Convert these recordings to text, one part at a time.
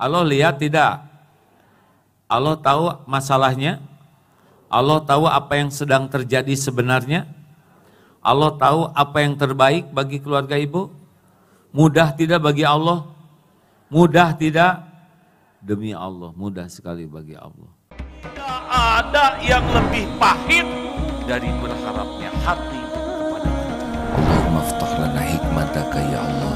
Allah lihat tidak? Allah tahu masalahnya? Allah tahu apa yang sedang terjadi sebenarnya? Allah tahu apa yang terbaik bagi keluarga ibu? Mudah tidak bagi Allah? Mudah tidak? Demi Allah, mudah sekali bagi Allah. Tidak ada yang lebih pahit dari berharapnya hati kepada kita. Allahumma aftah lana hikmataka ya Allah.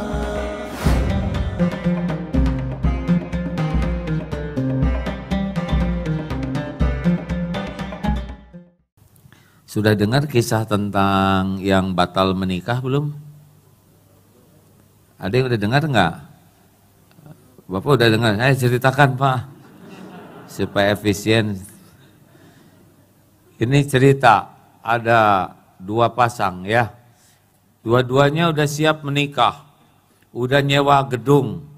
Sudah dengar kisah tentang yang batal menikah belum? Ada yang udah dengar enggak? Bapak udah dengar? Ceritakan Pak, supaya efisien. Ini cerita, ada dua pasang ya. Dua-duanya udah siap menikah, udah nyewa gedung,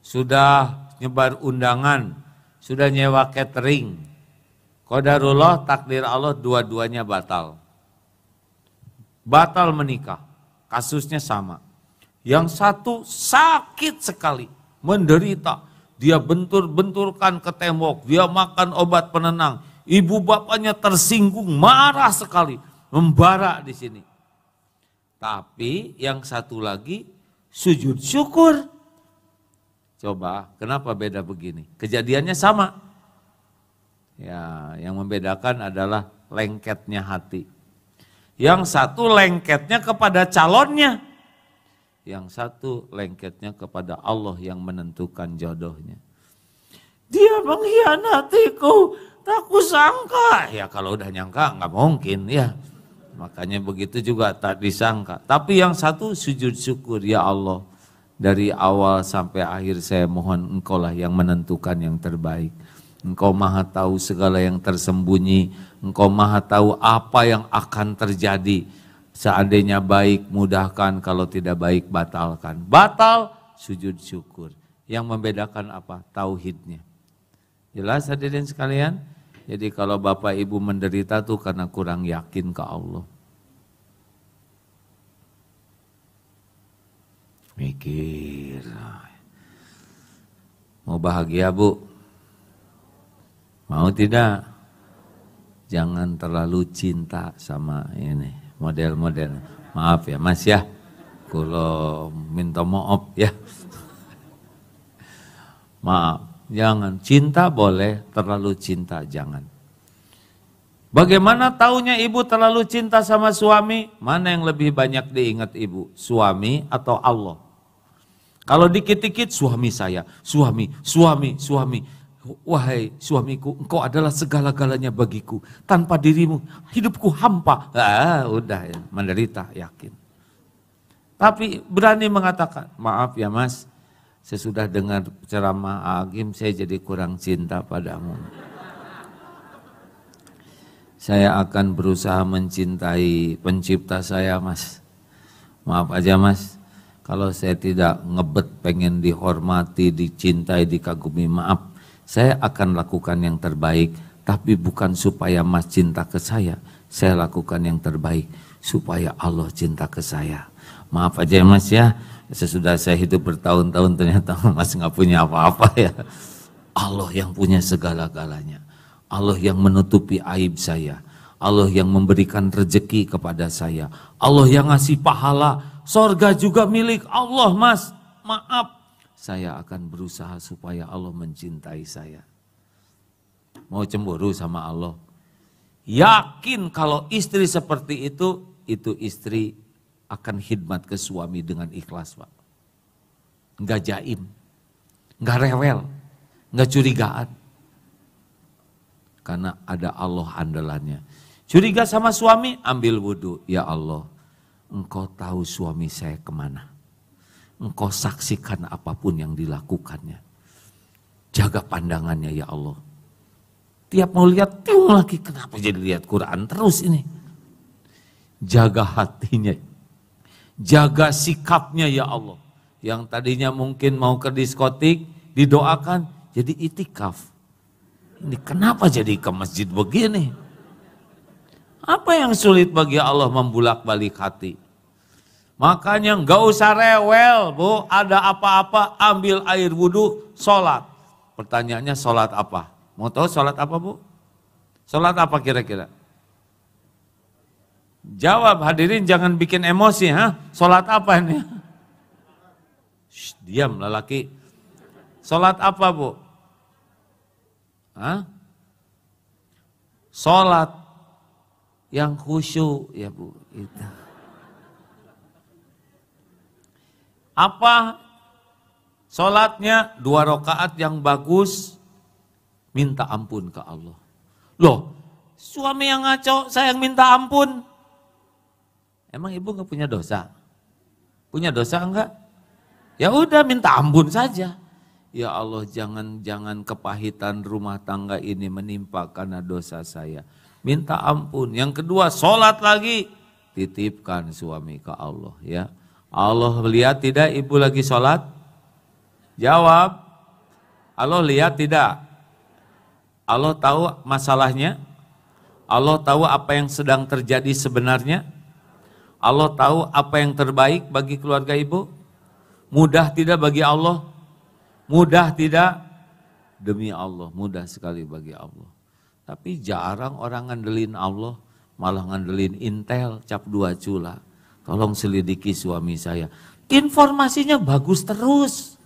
sudah nyebar undangan, sudah nyewa catering. Qadarullah, takdir Allah, dua-duanya batal. Batal menikah, kasusnya sama. Yang satu sakit sekali, menderita. Dia bentur-benturkan ke tembok, dia makan obat penenang. Ibu bapaknya tersinggung, marah sekali, membara di sini. Tapi yang satu lagi sujud syukur. Coba, kenapa beda begini? Kejadiannya sama. Ya, yang membedakan adalah lengketnya hati. Yang satu lengketnya kepada calonnya. Yang satu lengketnya kepada Allah yang menentukan jodohnya. Dia mengkhianatiku, tak kusangka. Ya kalau udah nyangka nggak mungkin ya. Makanya begitu juga tak disangka. Tapi yang satu sujud syukur, ya Allah. Dari awal sampai akhir saya mohon Engkau lah yang menentukan yang terbaik. Engkau maha tahu segala yang tersembunyi. Engkau maha tahu apa yang akan terjadi. Seandainya baik mudahkan, kalau tidak baik batalkan. Batal, sujud syukur. Yang membedakan apa? Tauhidnya. Jelas hadirin sekalian? Jadi kalau bapak ibu menderita tuh karena kurang yakin ke Allah. Mikir. Mau bahagia bu? Mau tidak? Jangan terlalu cinta sama ini model-model. Maaf ya mas ya, kalau minta maaf ya. Maaf, jangan. Cinta boleh, terlalu cinta jangan. Bagaimana taunya ibu terlalu cinta sama suami? Mana yang lebih banyak diingat ibu? Suami atau Allah? Kalau dikit-dikit suami saya, suami. Wahai suamiku, engkau adalah segala-galanya bagiku. Tanpa dirimu, hidupku hampa. Udah ya, menderita, yakin. Tapi berani mengatakan, maaf ya mas, sesudah dengar ceramah Agim, saya jadi kurang cinta padamu. Saya akan berusaha mencintai pencipta saya mas. Maaf aja mas, kalau saya tidak ngebet pengen dihormati, dicintai, dikagumi, maaf. Saya akan lakukan yang terbaik, tapi bukan supaya mas cinta ke saya lakukan yang terbaik supaya Allah cinta ke saya. Maaf aja ya mas ya, sesudah saya hidup bertahun-tahun ternyata mas nggak punya apa-apa ya. Allah yang punya segala-galanya, Allah yang menutupi aib saya, Allah yang memberikan rezeki kepada saya, Allah yang ngasih pahala, sorga juga milik Allah mas, maaf. Saya akan berusaha supaya Allah mencintai saya. Mau cemburu sama Allah? Yakin kalau istri seperti itu istri akan khidmat ke suami dengan ikhlas Pak. Enggak jaim, enggak rewel, enggak curigaan. Karena ada Allah andalannya. Curiga sama suami, ambil wudhu. Ya Allah, Engkau tahu suami saya kemana. Engkau saksikan apapun yang dilakukannya. Jaga pandangannya ya Allah. Tiap mau lihat, tiung lagi. Kenapa jadi lihat Quran terus ini? Jaga hatinya. Jaga sikapnya ya Allah. Yang tadinya mungkin mau ke diskotik, didoakan jadi itikaf. Ini kenapa jadi ke masjid begini? Apa yang sulit bagi Allah membulak-balik hati? Makanya nggak usah rewel bu, ada apa-apa ambil air wudhu, sholat. Pertanyaannya sholat apa? Mau tahu sholat apa, Bu? Sholat apa kira-kira? Jawab, hadirin, jangan bikin emosi. Sholat apa ini? Shh, diam lelaki. Sholat apa, Bu? Sholat yang khusyuk, ya Bu. Itu. Apa? Sholatnya 2 rakaat yang bagus, minta ampun ke Allah. Loh, suami yang ngaco, saya yang minta ampun. Emang ibu nggak punya dosa? Punya dosa enggak? Ya udah minta ampun saja. Ya Allah, jangan kepahitan rumah tangga ini menimpa karena dosa saya. Minta ampun. Yang kedua, sholat lagi. Titipkan suami ke Allah, ya. Allah lihat tidak ibu lagi sholat? Jawab. Allah lihat tidak? Allah tahu masalahnya? Allah tahu apa yang sedang terjadi sebenarnya? Allah tahu apa yang terbaik bagi keluarga ibu? Mudah tidak bagi Allah? Mudah tidak? Demi Allah, mudah sekali bagi Allah. Tapi jarang orang ngandelin Allah, malah ngandelin Intel, cap 2 cula. Tolong selidiki suami saya. Informasinya bagus terus.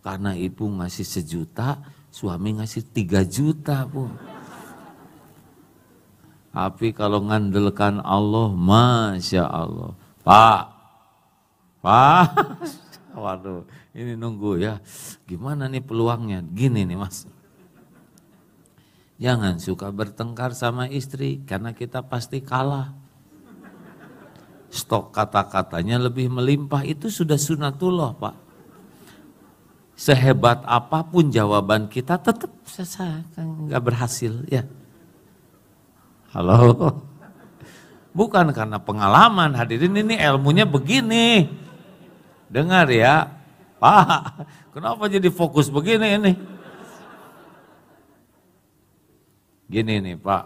Karena ibu ngasih 1 juta, suami ngasih 3 juta, Bu. Tapi kalau ngandelkan Allah, Masya Allah. Pak, waduh, ini nunggu ya. Gimana nih peluangnya? Gini nih Mas. Jangan suka bertengkar sama istri, karena kita pasti kalah. Stok kata-katanya lebih melimpah, itu sudah sunatullah, Pak. Sehebat apapun jawaban kita, tetap nggak berhasil, ya. Halo? Bukan karena pengalaman, hadirin, ini ilmunya begini. Dengar ya, Pak, kenapa jadi fokus begini ini? Gini nih Pak,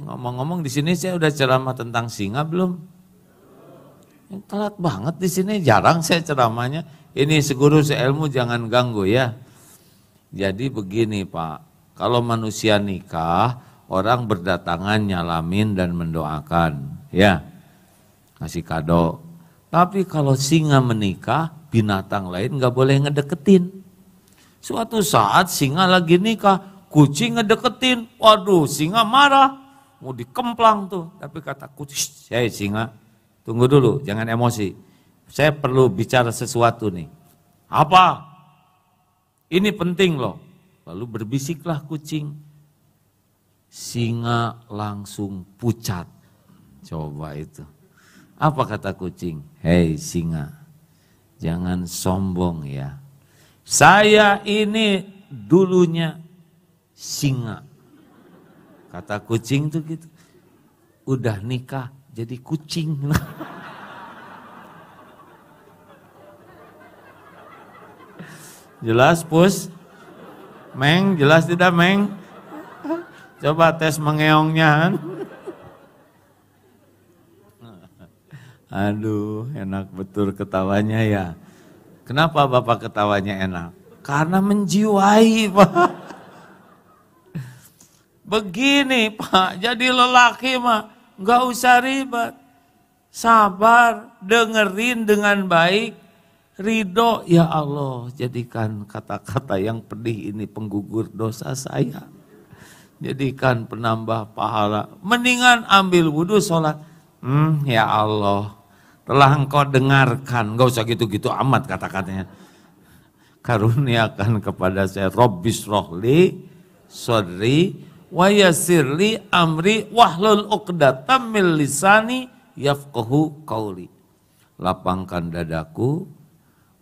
ngomong-ngomong di sini saya udah ceramah tentang singa belum? Telat banget di sini, jarang saya ceramahnya. Ini seguru seilmu jangan ganggu ya. Jadi begini Pak, kalau manusia nikah, orang berdatangan nyalamin dan mendoakan, ya, ngasih kado. Tapi kalau singa menikah, binatang lain nggak boleh ngedeketin. Suatu saat singa lagi nikah, kucing ngedeketin, waduh singa marah, mau dikemplang tuh. Tapi kata kucing, hey singa, tunggu dulu, jangan emosi. Saya perlu bicara sesuatu nih. Apa? Ini penting loh. Lalu berbisiklah kucing. Singa langsung pucat. Coba itu. Apa kata kucing? Hei singa, jangan sombong ya. Saya ini dulunya singa. Kata kucing tuh gitu. Udah nikah jadi kucing. Jelas Pus? Meng, jelas tidak Meng? Coba tes mengeongnya. Aduh, enak betul ketawanya ya. Kenapa Bapak ketawanya enak? Karena menjiwai Pak. Begini Pak, jadi lelaki mah nggak usah ribet. Sabar, dengerin dengan baik. Ridho, ya Allah, jadikan kata-kata yang pedih ini penggugur dosa saya. Jadikan penambah pahala. Mendingan ambil wudhu sholat. Ya Allah, telah engkau dengarkan. Gak usah gitu-gitu amat kata-katanya. Karuniakan kepada saya. Rabbis rohli, sodri, wa yasirli amri, wahlul uqdatam min lisani, yafqahu qauli. Lapangkan dadaku,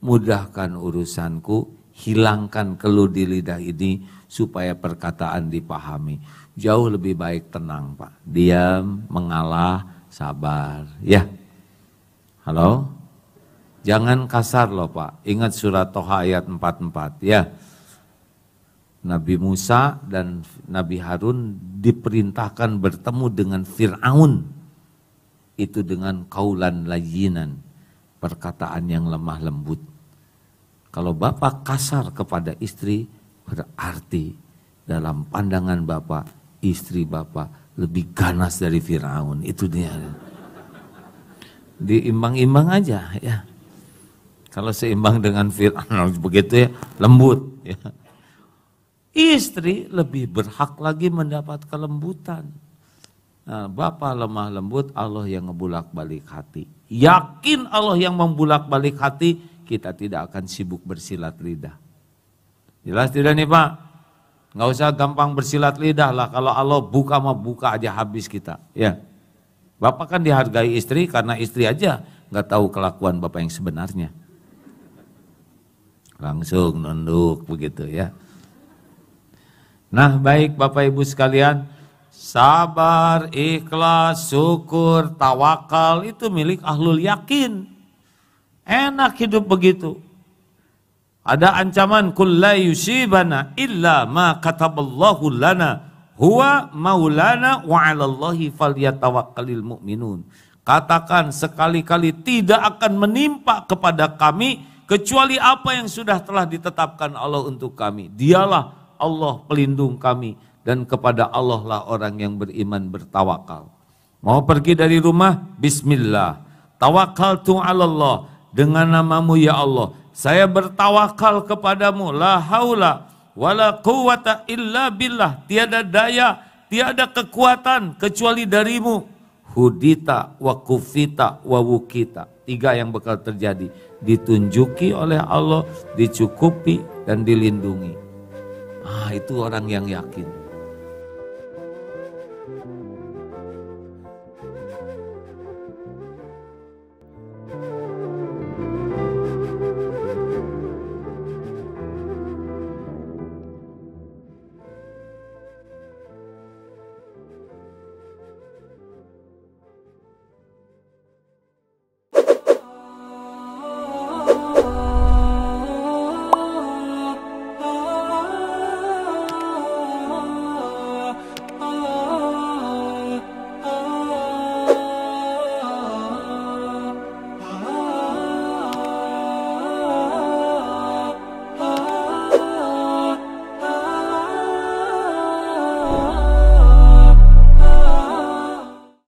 mudahkan urusanku, hilangkan keluh di lidah ini supaya perkataan dipahami. Jauh lebih baik tenang Pak, diam, mengalah, sabar. Ya, halo? Jangan kasar loh Pak, ingat surat Toha ayat 44 ya. Nabi Musa dan Nabi Harun diperintahkan bertemu dengan Fir'aun. Itu dengan kaulan layyinan, perkataan yang lemah lembut. Kalau bapak kasar kepada istri, berarti dalam pandangan bapak, istri bapak lebih ganas dari Firaun. Itu dia. Diimbang-imbang aja ya. Kalau seimbang dengan Firaun begitu ya, lembut ya. Istri lebih berhak lagi mendapat kelembutan. Nah, bapak lemah lembut, Allah yang ngebulak-balik hati. Yakin Allah yang membulak-balik hati, kita tidak akan sibuk bersilat lidah. Jelas tidak nih Pak? Nggak usah gampang bersilat lidah lah. Kalau Allah buka mah buka aja habis kita. Ya, bapak kan dihargai istri karena istri aja nggak tahu kelakuan bapak yang sebenarnya. Langsung nunduk begitu ya. Nah baik Bapak Ibu sekalian, sabar, ikhlas, syukur, tawakal itu milik ahlul yakin. Enak hidup begitu. Ada ancaman kul la yusibana illa ma kataballahu lana huwa maulana wa 'alallahi falyatawakkalul mu'minun. Katakan sekali-kali tidak akan menimpa kepada kami kecuali apa yang sudah telah ditetapkan Allah untuk kami. Dialah Allah pelindung kami dan kepada Allah lah orang yang beriman bertawakal. Mau pergi dari rumah? Bismillah. Tawakkaltu 'alallah, dengan namamu ya Allah. Saya bertawakal kepadamu. La haula wala quwata illa billah. Tiada daya, tiada kekuatan kecuali darimu. Hudita wa kufita wa wukita. 3 yang bakal terjadi. Ditunjuki oleh Allah, dicukupi dan dilindungi. Itu orang yang yakin.